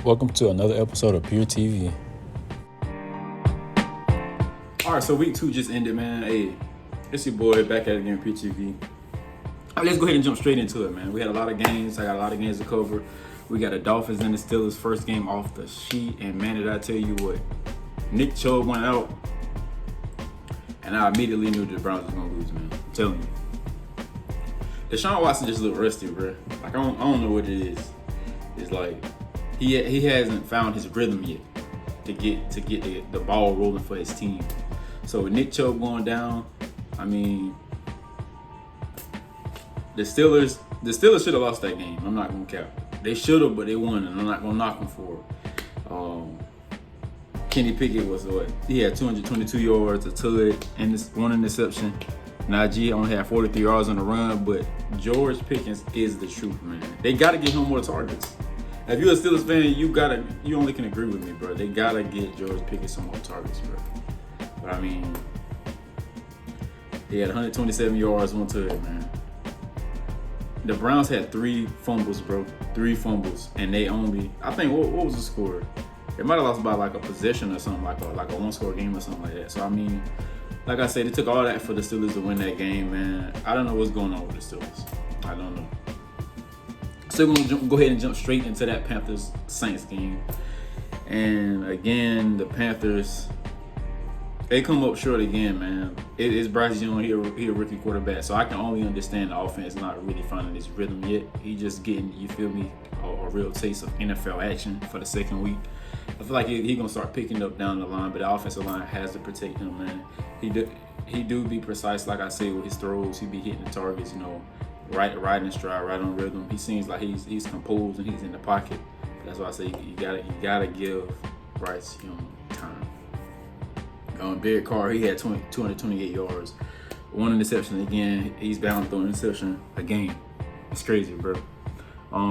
Welcome to another episode of Pure TV. All right, so week 2 just ended, man. Hey, it's your boy back at it again, Pure TV. Let's go ahead and jump straight into it, man. We had a lot of games. I got a lot of games to cover. We got the Dolphins and the Steelers first game off the sheet, and man, did I tell you what? Nick Chubb went out, and I immediately knew the Browns was gonna lose, man. I'm telling you. Deshaun Watson just looked rusty, bro. Like I don't know what it is. It's like he hasn't found his rhythm yet to get the ball rolling for his team. So with Nick Chubb going down, I mean, the Steelers should have lost that game. I'm not gonna cap. They should have, but they won, and I'm not gonna knock them for it. Kenny Pickett was what? He had 222 yards, a TD, and one interception. Najee only had 43 yards on the run, but George Pickens is the truth, man. They gotta get him more targets. If you're a Steelers fan, you only can agree with me, bro. They gotta get George Pickens some more targets, bro. But I mean, he had 127 yards, one TD, man. The Browns had 3 fumbles, bro. 3 fumbles, and they only, I think, what was the score? They might have lost by like a possession or something, like a one-score game or something like that. So I mean, like I said, it took all that for the Steelers to win that game, man. I don't know what's going on with the Steelers. I don't know. So we're gonna go ahead and jump straight into that Panthers-Saints game. And again, the Panthers, they come up short again, man. It's Bryce Young, he a rookie quarterback, so I can only understand the offense not really finding his rhythm yet. He just getting, you feel me, a real taste of NFL action for the second week. I feel like he gonna start picking up down the line, but the offensive line has to protect him, man. He do be precise, like I said, with his throws. He be hitting the targets, you know, right in stride, right on rhythm. He seems like he's composed and he's in the pocket. That's why I say you gotta give Bryce Young time. Derek Carr, he had 228 yards, 1 interception again. He's bound to throw an interception again. It's crazy, bro.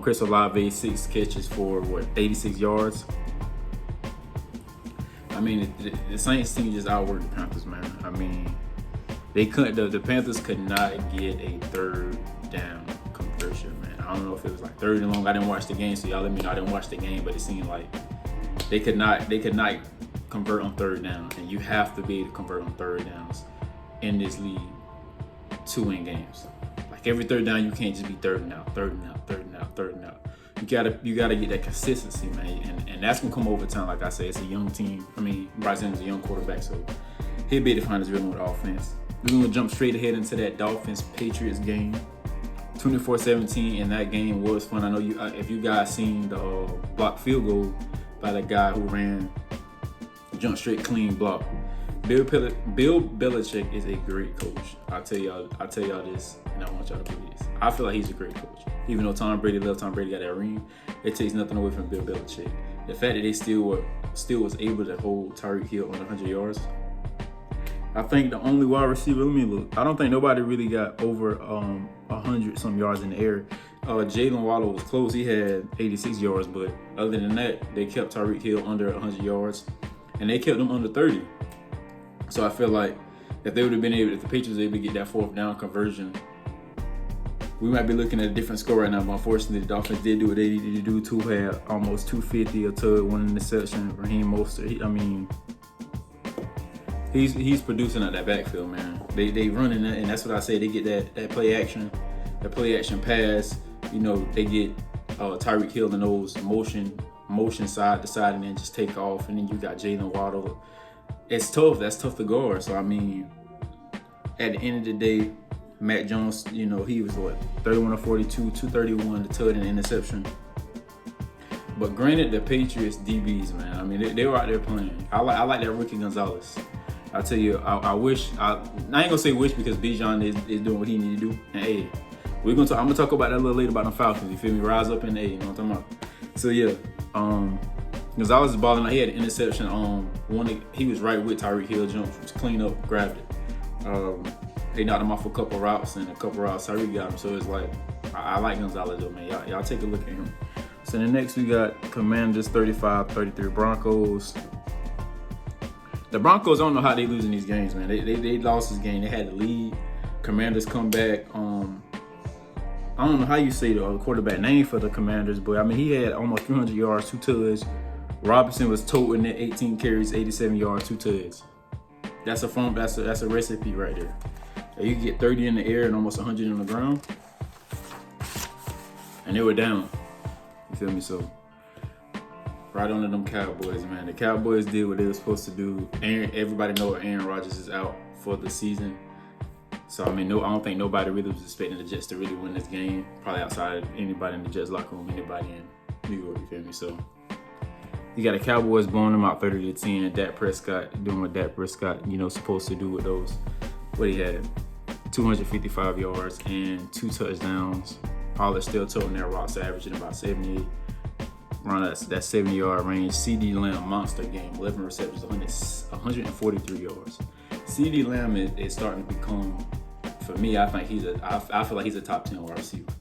Chris Olave, 6 catches for 86 yards. I mean, the Saints team just outworked the Panthers, man. I mean, they couldn't. The Panthers could not get a third down conversion, man. I don't know if it was like 3rd and long. I didn't watch the game, so y'all let me know I didn't watch the game, but it seemed like they could not convert on 3rd down, and you have to be able to convert on 3rd downs in this league to win games. Like every 3rd down, you can't just be 3rd and out, 3rd and out, 3rd and out, 3rd and out. You gotta get that consistency, man, and that's gonna come over time. Like I said, it's a young team. I mean, Bryce Young's a young quarterback, so he'll be able to find his rhythm with offense. We're gonna jump straight ahead into that Dolphins-Patriots game. 24-17, and that game was fun. I know you, if you guys seen the blocked field goal by the guy who jumped straight clean block. Bill Belichick is a great coach. I'll tell y'all this, and I want y'all to believe this. I feel like he's a great coach. Even though Tom Brady got that ring, it takes nothing away from Bill Belichick. The fact that they still was able to hold Tyreek Hill on 100 yards. I think the only wide receiver, let me look. I don't think nobody really got over 100 some yards in the air. Jalen Waddle was close. He had 86 yards, but other than that, they kept Tyreek Hill under 100 yards, and they kept him under 30. So I feel like if the Patriots were able to get that 4th down conversion, we might be looking at a different score right now. But unfortunately, the Dolphins did do what they needed to do. 2 had almost 250, a TD, 1 interception. Raheem Mostert, he's producing out that backfield, man. They running that, and that's what I say. They get that play action pass. You know, they get Tyreek Hill in those motion side to side, and then just take off. And then you got Jalen Waddle. It's tough. That's tough to guard. So I mean, at the end of the day, Mac Jones, you know, he was 31 of 42, 231, the TD and interception. But granted, the Patriots DBs, man. I mean, they were out there playing. I like that Ricky Gonzalez. I tell you, I wish. I ain't gonna say wish because Bijan is doing what he need to do. And hey, I'm gonna talk about that a little later about the Falcons. You feel me? Rise up in the A. You know what I'm talking about? So yeah, Gonzalez is balling out. He had an interception. He was right with Tyreek Hill. Jumped, clean up, grabbed it. They knocked him off a couple routes, and a couple routes Tyreek got him. So it's like I like Gonzalez though, man. Y'all take a look at him. So then next we got Commanders 35-33 Broncos. The Broncos, I don't know how they losing these games, man. They lost this game. They had the lead. Commanders come back. I don't know how you say the quarterback name for the Commanders, but I mean, he had almost 300 yards, 2 touchdowns. Robinson was toting at 18 carries, 87 yards, 2 touchdowns. That's a recipe right there. You get 30 in the air and almost 100 on the ground, and they were down. You feel me? So right on to them Cowboys, man. The Cowboys did what they were supposed to do. Everybody know Aaron Rodgers is out for the season. So I mean, I don't think nobody really was expecting the Jets to really win this game. Probably outside of anybody in the Jets locker room, anybody in New York. You feel me? So you got the Cowboys blowing them out 30-10. Dak Prescott doing what Dak Prescott, supposed to do with those. What he had, 255 yards and 2 touchdowns. Pollard still toting their rocks, averaging about 78. Around that 70-yard range. CD Lamb monster game, 11 receptions, 143 yards. CD Lamb is starting to become, for me, I feel like he's a top 10 wide receiver.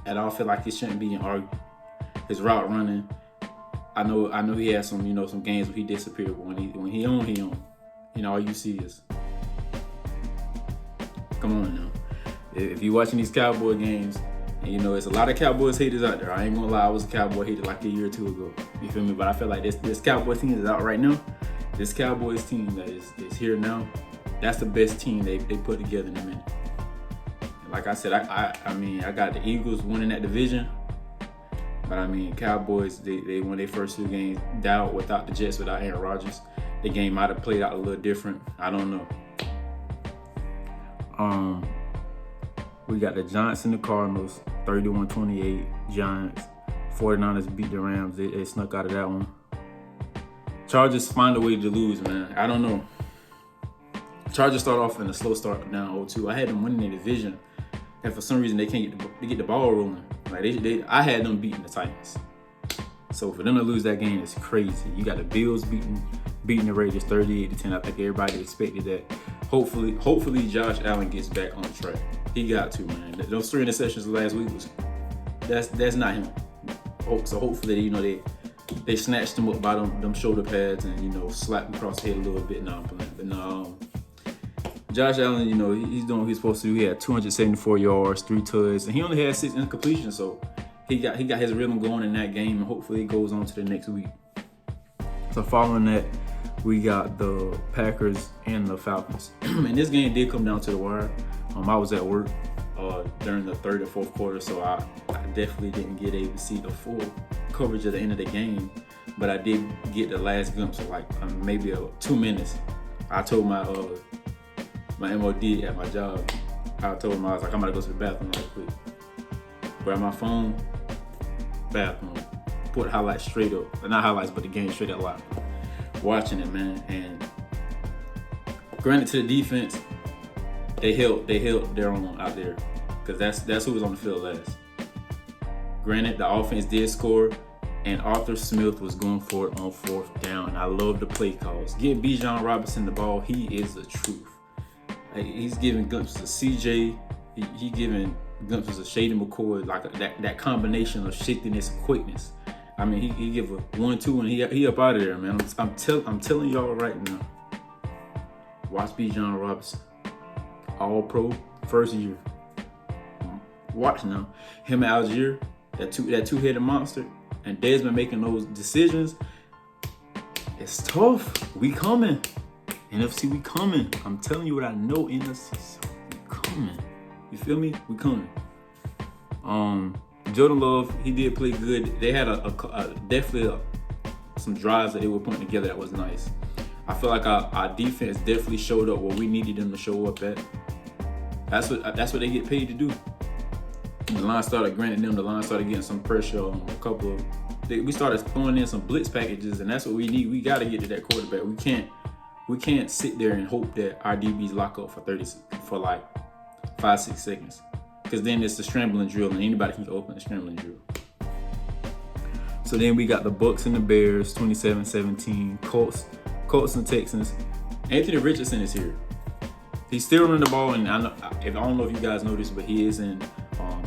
And I don't feel like he shouldn't be in argument. His route running, I know he had some games where he disappeared, but when he on. All you see is, come on now. If you're watching these Cowboy games, and it's a lot of Cowboys haters out there. I ain't gonna lie, I was a Cowboy hater like a year or 2 ago. You feel me? But I feel like this Cowboy team is out right now. This Cowboys team that is here now, that's the best team they put together in a minute. Like I said, I mean, I got the Eagles winning that division. But I mean, Cowboys, they won their first 2 games down without the Jets, without Aaron Rodgers. The game might have played out a little different. I don't know. We got the Giants and the Cardinals, 31-28. Giants. 49ers beat the Rams. They snuck out of that one. Chargers find a way to lose, man. I don't know. Chargers start off in a slow start, down 0-2. I had them winning the division, and for some reason they can't get the ball rolling. Like I had them beating the Titans. So for them to lose that game is crazy. You got the Bills beating the Raiders 38-10. I think everybody expected that. Hopefully Josh Allen gets back on track. He got to, man. Those 3 interceptions last week that's not him. So hopefully they snatched him up by them shoulder pads and slapped him across the head a little bit. No, I'm playing. But no, Josh Allen, he's doing what he's supposed to do. He had 274 yards, 3 touchdowns, and he only had 6 incompletions. So he got his rhythm going in that game, and hopefully it goes on to the next week. So following that, we got the Packers and the Falcons. And this game did come down to the wire. I was at work during the 3rd and 4th quarter, so I definitely didn't get able to see the full coverage at the end of the game. But I did get the last glimpse of maybe 2 minutes. I told my MOD at my job, I told him I was like, I'm gonna go to the bathroom right quick. Grab my phone, bathroom, put highlights straight up. Not highlights, but the game straight up live. Watching it, man. And granted to the defense, they held their own out there, because that's who was on the field last. Granted, the offense did score, and Arthur Smith was going for it on 4th down. I love the play calls. Give Bijan Robinson the ball. He is the truth. He's giving glimpses of CJ. He giving glimpses of Shady McCoy, like that combination of shiftiness and quickness. I mean, he give a 1-2 and he up out of there, man. I'm telling y'all right now. Watch Bijan Robinson, All Pro, first year. Watch now, him and Algier, that two-headed monster, and Desmond making those decisions. It's tough. We coming. NFC, we coming. I'm telling you what I know, NFC. So we coming. You feel me? We coming. Jordan Love, he did play good. They had definitely some drives that they were putting together that was nice. I feel like our defense definitely showed up where we needed them to show up at. That's what they get paid to do. The line started getting some pressure on a couple of. We started throwing in some blitz packages, and that's what we need. We got to get to that quarterback. We can't sit there and hope that our DBs lock up for like 5-6 seconds, because then it's the scrambling drill, and anybody can open the scrambling drill. So then we got the Bucks and the Bears, 27-17. Colts and Texans. Anthony Richardson is here. He's still running the ball, and I don't know if you guys know this, but he is in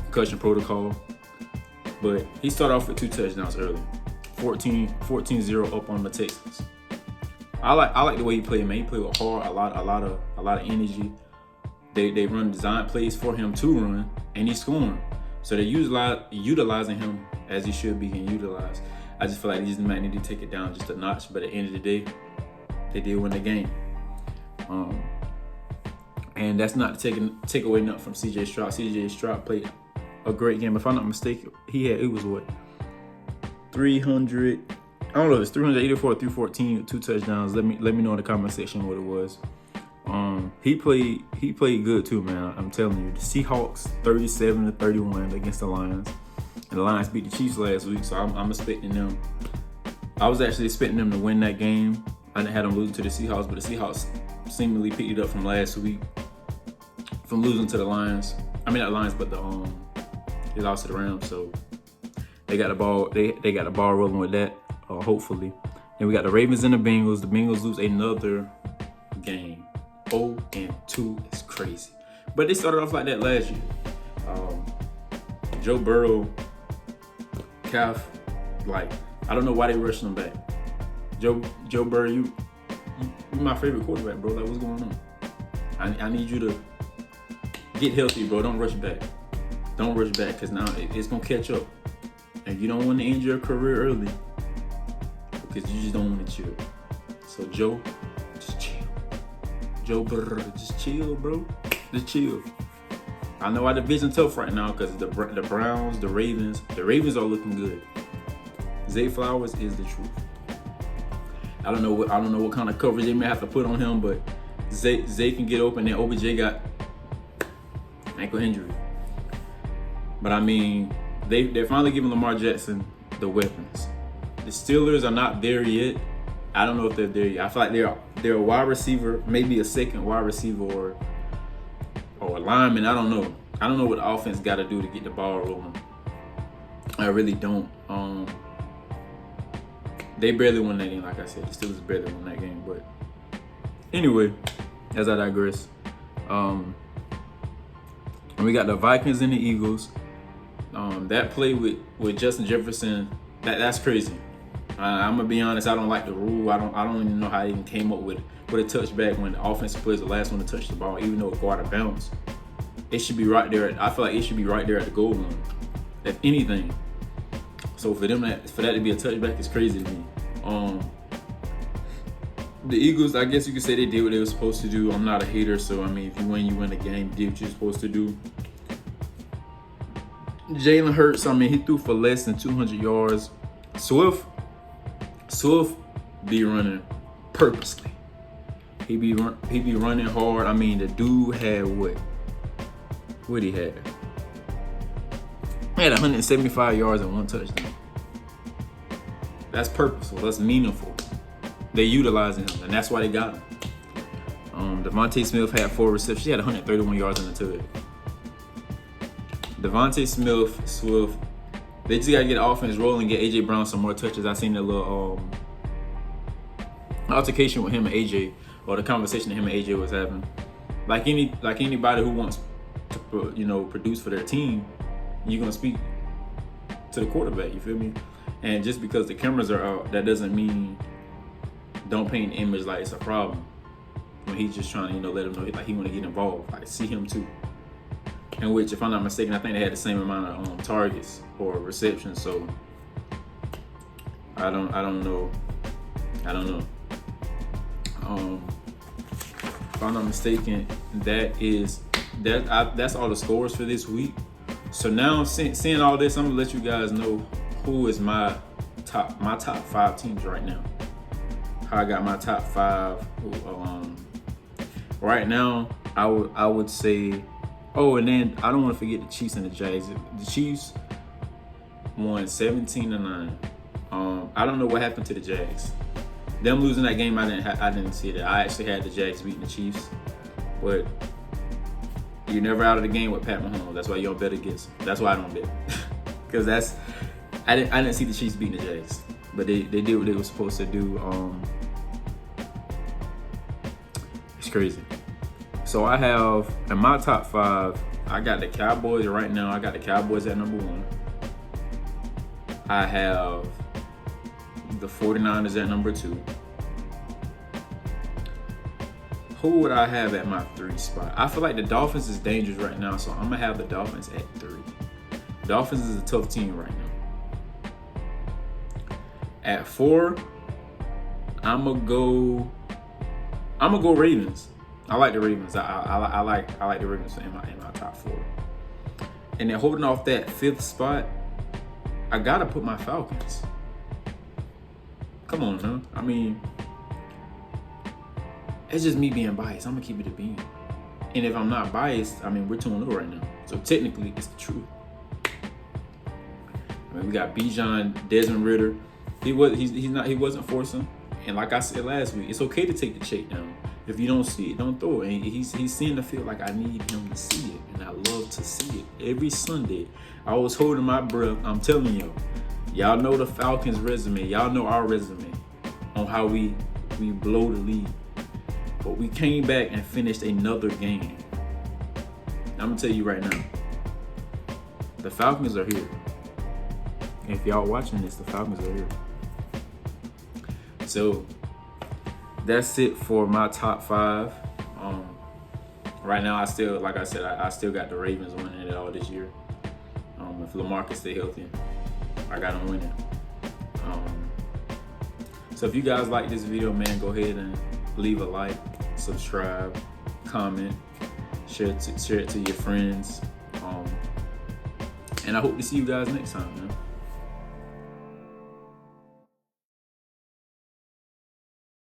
concussion protocol. But he started off with 2 touchdowns early, 14-0 up on the Texans. I like the way he played, man. He played with heart, a lot of energy. They run design plays for him to run, and he's scoring. So they're utilizing him as he should be getting utilized. I just feel like they just might need to take it down just a notch. But at the end of the day, they did win the game. And that's not to take away nothing from C.J. Stroud. C.J. Stroud played a great game. If I'm not mistaken, it was what, 300. I don't know. It's 384, 314, 2 touchdowns. Let me know in the comment section what it was. He played good too, man. I'm telling you. The Seahawks 37-31 against the Lions, and the Lions beat the Chiefs last week. So I'm expecting them. I was actually expecting them to win that game. I didn't have them losing to the Seahawks, but the Seahawks seemingly picked it up from last week, from losing to the Lions. I mean not Lions, but they lost to the Rams. So they got the ball. They got the ball rolling with that. Hopefully. Then we got the Ravens and the Bengals. The Bengals lose another game. 0-2 is crazy. But they started off like that last year. Joe Burrow, calf, like, I don't know why they rushing him back. Joe Burrow, you my favorite quarterback, bro. Like, what's going on? I need you to get healthy, bro. Don't rush back. Don't rush back, because now it's going to catch up. And you don't want to end your career early, because you just don't want to chill. So, Joe, just chill. Joe Burrow, just chill, bro. Just chill. I know our division tough right now because the Browns, the Ravens are looking good. Zay Flowers is the truth. I don't know what kind of coverage they may have to put on him, but Zay can get open, and OBJ got ankle injury. But I mean, they're finally giving Lamar Jackson the weapons. The Steelers are not there yet. I don't know if they're there yet. I feel like they're a wide receiver, maybe a second wide receiver or a lineman. I don't know. I don't know what the offense got to do to get the ball rolling. I really don't. They barely won that game, like I said. The Steelers barely won that game. But anyway, as I digress, and we got the Vikings and the Eagles. That play with Justin Jefferson, that's crazy. I'm gonna be honest. I don't like the rule. I don't even know how they even came up with a touchback when the offensive player is the last one to touch the ball, even though it go out of bounds. It should be right there. I feel like it should be right there at the goal line, if anything. So for that to be a touchback is crazy to me. The Eagles, I guess you could say they did what they were supposed to do. I'm not a hater, so I mean, if you win the game. You did what you're supposed to do. Jalen Hurts, I mean, he threw for less than 200 yards. Swift be running purposely. He be running hard. I mean, the dude had what he had? He had 175 yards and 1 touchdown. That's purposeful. That's meaningful. They utilizing him, and that's why they got him. Devontae Smith had 4 receptions. He had 131 yards in the tug. Devontae Smith, Swift, they just gotta get the offense rolling, get AJ Brown some more touches. I seen a little altercation with him and AJ, or the conversation that him and AJ was having. Like anybody who wants to, produce for their team, you're gonna speak to the quarterback. You feel me? And just because the cameras are out, that doesn't mean don't paint an image like it's a problem. When he's just trying to, let him know like he want to get involved. Like, see him too. In which, if I'm not mistaken, I think they had the same amount of targets or receptions. So I don't know. If I'm not mistaken, that's all the scores for this week. So now, seeing all this, I'm gonna let you guys know who is my top 5 teams right now. How I got my top 5. Right now, I would say. Oh, and then I don't want to forget the Chiefs and the Jags. The Chiefs won 17-9. I don't know what happened to the Jags. Them losing that game, I didn't see that. I actually had the Jags beating the Chiefs, but you're never out of the game with Pat Mahomes. That's why you don't bet against him. That's why I don't bet, because I didn't see the Chiefs beating the Jags, but they did what they were supposed to do. It's crazy. So I have, in my top 5, I got the Cowboys right now. I got the Cowboys at number 1. I have the 49ers at number 2. Who would I have at my 3 spot? I feel like the Dolphins is dangerous right now, so I'm gonna have the Dolphins at 3. Dolphins is a tough team right now. At 4, I'm gonna go Ravens. I like the Ravens. I like the Ravens in my top 4. And then holding off that 5th spot, I gotta put my Falcons. Come on, man. I mean, it's just me being biased. I'm gonna keep it a bean. And if I'm not biased, I mean, we're 2-0 right now. So technically, it's the truth. I mean, we got Bijan, Desmond Ridder. He wasn't forcing. And like I said last week, it's okay to take the check down. If you don't see it, don't throw it. And he's seeing the field like I need him to see it. And I love to see it. Every Sunday, I was holding my breath. I'm telling y'all know the Falcons resume. Y'all know our resume on how we blow the lead. But we came back and finished another game. I'm gonna tell you right now, the Falcons are here. And if y'all watching this, the Falcons are here. So that's it for my top 5. Right now, I still got the Ravens winning it all this year. If Lamar can stay healthy, I got him winning. So if you guys like this video, man, go ahead and leave a like, subscribe, comment, share it to your friends. And I hope to see you guys next time, man.